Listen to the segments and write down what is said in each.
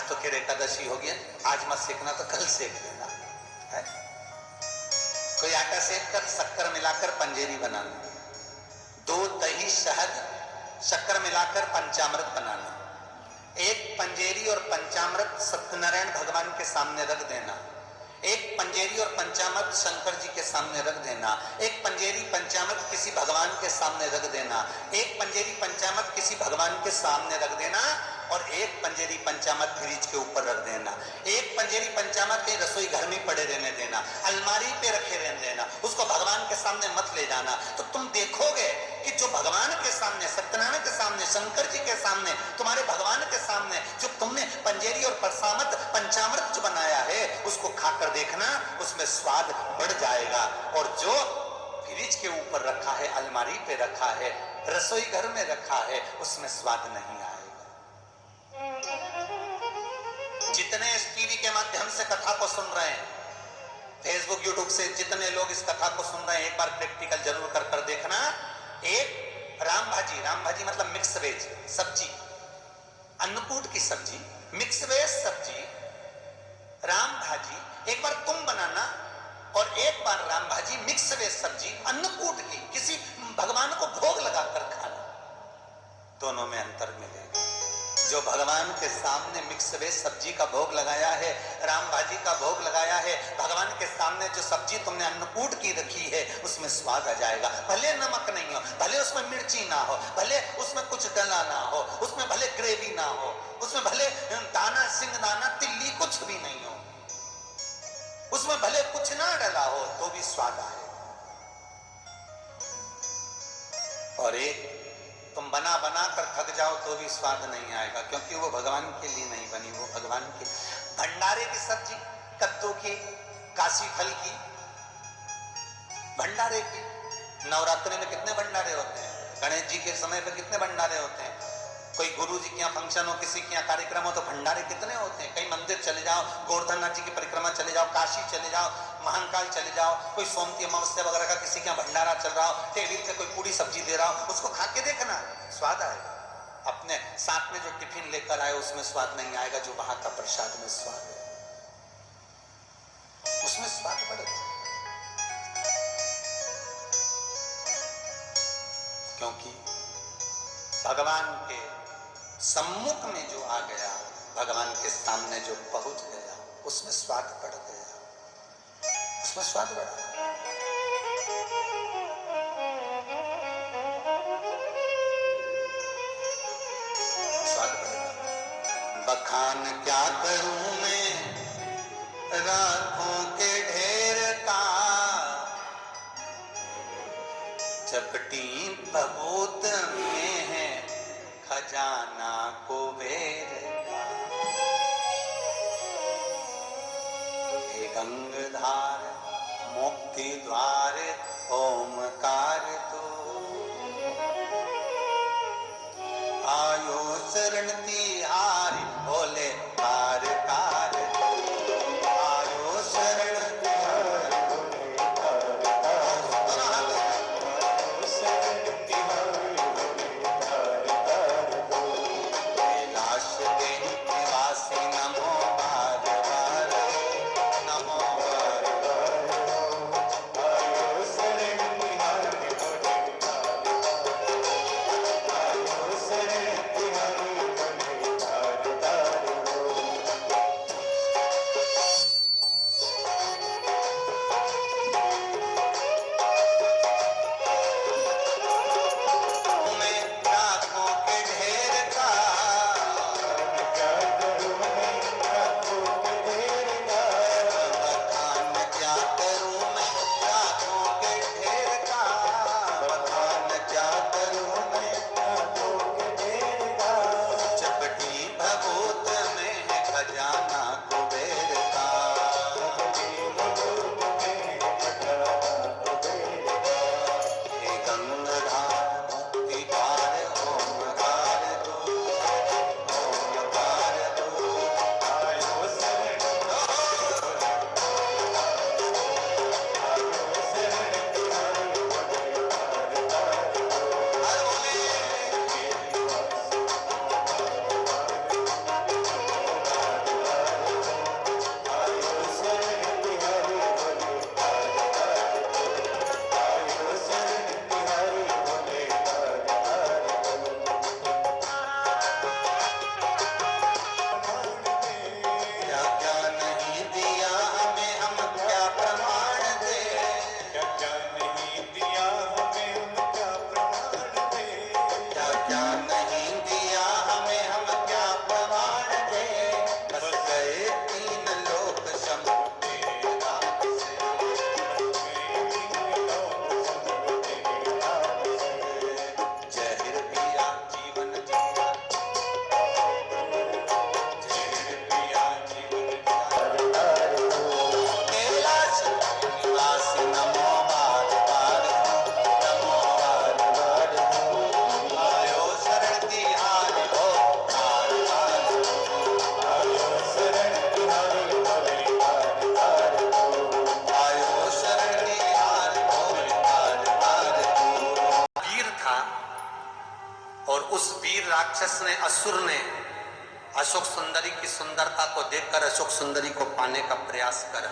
आज तो फिर एकादशी हो गया, आज मत सेकना तो कल सेक लेना है। कोई आटा सेक कर शक्कर मिलाकर पंजेरी बनाना, दूध दही शहद शक्कर मिलाकर पंचामृत बनाना, एक पंजेरी और पंचामृत सत्यनारायण भगवान के सामने रख देना, एक पंजेरी और पंचामृत शंकर जी के सामने रख देना, एक पंजेरी पंचामृत किसी भगवान के सामने रख देना, एक पंजेरी पंचामृत किसी भगवान के सामने रख देना और एक पंजेरी पंचामृत फ्रिज के ऊपर रख देना, एक पंजेरी पंचामृत कहीं रसोई घर में पड़े रहने देना, अलमारी पे रखे रहने देना, उसको भगवान के सामने मत ले जाना। तो तुम देखोगे कि जो भगवान के सामने, सत्यनारायण के सामने, शंकर जी के सामने, तुम्हारे भगवान के सामने जो तुमने पंजेरी और परसामत पंचामृत जो बनाया है उसको खाकर देखना, उसमें स्वाद बढ़ जाएगा। और जो फ्रिज के ऊपर रखा है, अलमारी पे रखा है, रसोई घर में रखा है, उसमें स्वाद नहीं आएगा। जितने इस टीवी के माध्यम से कथा को सुन रहे हैं, फेसबुक यूट्यूब से जितने लोग इस कथा को सुन रहे हैं, एक बार प्रैक्टिकल जरूर कर कर देखना। एक राम भाजी मतलब मिक्स वेज सब्जी, अन्नकूट की सब्जी, मिक्स वेज सब्जी, राम भाजी एक बार तुम बनाना और एक बार राम भाजी मिक्स वेज सब्जी अन्नकूट की किसी भगवान को भोग लगाकर खाना, दोनों में अंतर मिलेगा। जो भगवान के सामने मिक्स वेज सब्जी का भोग लगाया है, राम भाजी का भोग लगाया है, भगवान के सामने जो सब्जी तुमने अन्नकूट की रखी है उसमें स्वाद आ जाएगा। भले नमक नहीं हो, भले उसमें मिर्ची ना हो, भले उसमें कुछ डला ना हो, उसमें भले ग्रेवी ना हो, उसमें भले दाना सिंगदाना तिल्ली कुछ भी नहीं हो, उसमें भले कुछ ना डला हो तो भी स्वाद आए। और एक तुम बना बना कर थक जाओ तो भी स्वाद नहीं आएगा, क्योंकि वो भगवान के लिए नहीं बनी, वो भगवान के भंडारे की सब्जी, कद्दू की, काशी फल की, भंडारे की। नवरात्रि में कितने भंडारे होते हैं, गणेश जी के समय पे कितने भंडारे होते हैं, कोई गुरु जी के यहाँ फंक्शन हो, किसी के यहाँ कार्यक्रम हो तो भंडारे कितने होते हैं। कहीं मंदिर चले जाओ, गोवर्धननाथ जी की परिक्रमा चले जाओ, काशी चले जाओ, महाकाल चले जाओ, कोई सोमती अमावस्या वगैरह का किसी के यहाँ भंडारा चल रहा हो, टेबल पे कोई पूरी सब्जी दे रहा हो, उसको खा के देखना, स्वाद आएगा। अपने साथ में जो टिफिन लेकर आए उसमें स्वाद नहीं आएगा, जो वहां का प्रसाद में स्वाद है उसमें स्वाद बढ़ेगा। क्योंकि भगवान के सम्मुख में जो आ गया, भगवान के सामने जो पहुंच गया, उसमें स्वाद बढ़ गया, उसमें स्वाद बढ़ा। स्वाद बढ़ेगा। बखान क्या करूं मैं रातों के ढेर का, चपटी बबूत में है खजाना कुबेर का। हे गंगाधार मुक्ति द्वार ओमकार तो, आयो शरण तिहारी बोले कार कार तो, आयो शरण तिहारी बोले कार कार तो, कैलाश के निवासी नमो बार बार, नमो बार बार, आयो शरण तिहारी असुर ने अशोक सुंदरी की सुंदरता को देखकर अशोक सुंदरी को पाने का प्रयास करा।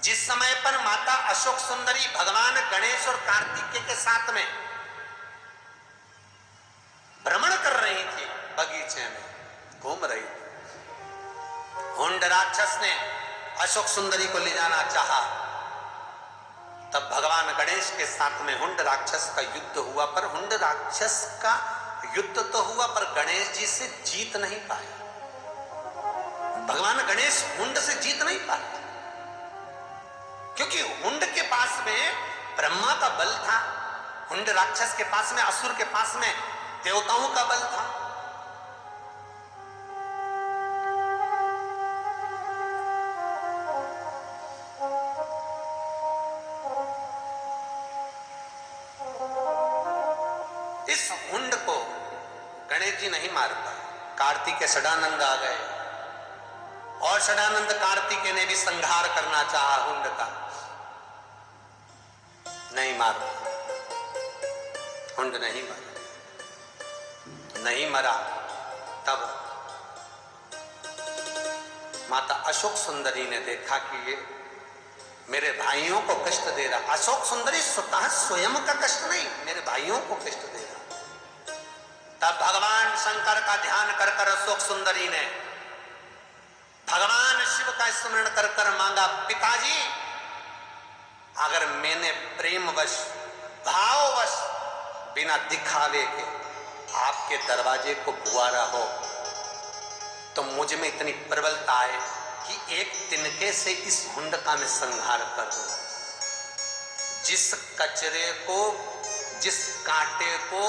जिस समय पर माता अशोक सुंदरी भगवान गणेश और कार्तिकेय के साथ में भ्रमण कर रही थी, बगीचे में घूम रही थी, हुंड राक्षस ने अशोक सुंदरी को ले जाना चाहा। तब भगवान गणेश के साथ में हुंड राक्षस का युद्ध हुआ, पर हुंड राक्षस का युद्ध तो हुआ पर गणेश जी से जीत नहीं पाए। भगवान गणेश हुंड से जीत नहीं पाए, क्योंकि हुंड के पास में ब्रह्मा का बल था, हुंड राक्षस के पास में, असुर के पास में देवताओं का बल था। इस हुंड को गणेश जी नहीं मार पाए। कार्तिकेय षडानंद आ गए और षडानंद कार्तिकेय ने भी संहार करना चाहा हुंड का, नहीं मार, हुंड नहीं मरा, नहीं मरा। तब माता अशोक सुंदरी ने देखा कि ये मेरे भाइयों को कष्ट दे रहा। अशोक सुंदरी स्वतः स्वयं का कष्ट नहीं, मेरे भाइयों को कष्ट दे रहा। तब भगवान शंकर का ध्यान कर कर अशोक सुंदरी ने भगवान शिव का स्मरण कर कर मांगा, पिताजी अगर मैंने प्रेमवश भाववश बिना दिखावे के आपके दरवाजे को बुआरा हो तो मुझ में इतनी प्रबलता आए कि एक तिनके से इस हुंड का मैं संहार कर दूं। जिस कचरे को, जिस कांटे को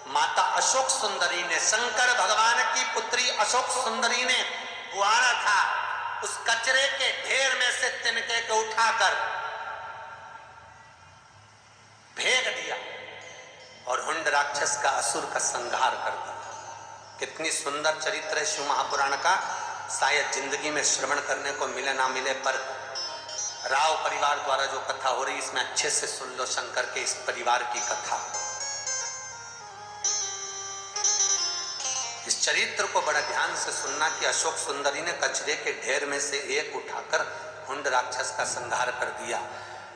माता अशोक सुंदरी ने, शंकर भगवान की पुत्री अशोक सुंदरी ने बुआरा था, उस कचरे के ढेर में से तिनके को उठाकर फेंक दिया और हुंड राक्षस का, असुर का संहार कर दिया। कितनी सुंदर चरित्र है शिव महापुराण का, शायद जिंदगी में श्रवण करने को मिले ना मिले, पर राव परिवार द्वारा जो कथा हो रही इसमें अच्छे से सुन लो शंकर के इस परिवार की कथा। इस चरित्र को बड़ा ध्यान से सुनना कि अशोक सुंदरी ने कचरे के ढेर में से एक उठाकर हुंड राक्षस का संहार कर दिया।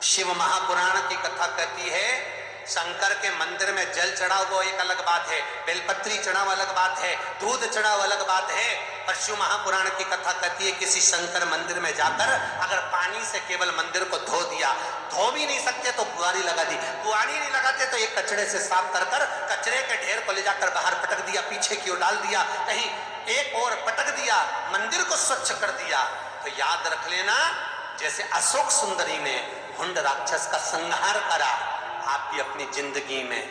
शिव महापुराण की कथा कहती है शंकर के मंदिर में जल चढ़ाओ वो एक अलग बात है, बेलपत्री चढ़ाओ अलग बात है, दूध चढ़ाओ अलग बात है, पर शिव महापुराण की कथा कहती है किसी शंकर मंदिर में जाकर अगर पानी से केवल मंदिर को धो दिया, धो भी नहीं सकते तो बुआरी लगा दी, बुआरी नहीं लगाते तो एक कचड़े से साफ कर कर कचरे के ढेर को ले जाकर बाहर पटक दिया, पीछे की ओर डाल दिया, कहीं एक और पटक दिया, मंदिर को स्वच्छ कर दिया। तो याद रख लेना, जैसे अशोक सुंदरी ने हुंड राक्षस का संहार करा, आप भी अपनी जिंदगी में,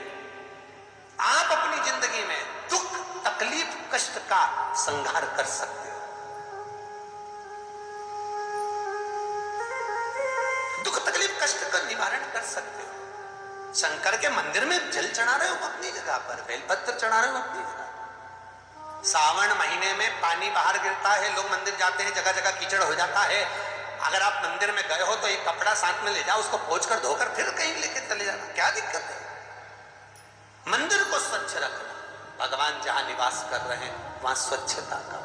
आप अपनी जिंदगी में दुख तकलीफ कष्ट का संहार कर सकते हो। दुख तकलीफ कष्ट का निवारण कर सकते हो। शंकर के मंदिर में जल चढ़ा रहे हो अपनी जगह पर, बेलपत्र चढ़ा रहे हो अपनी जगह। सावन महीने में पानी बाहर गिरता है, लोग मंदिर जाते हैं, जगह जगह कीचड़ हो जाता है। अगर आप मंदिर में गए हो तो एक कपड़ा साथ में ले जाओ, उसको पोंछकर धोकर फिर कहीं लेके चले जाना, क्या दिक्कत है। मंदिर को स्वच्छ रखना, भगवान जहां निवास कर रहे हैं वहां स्वच्छता का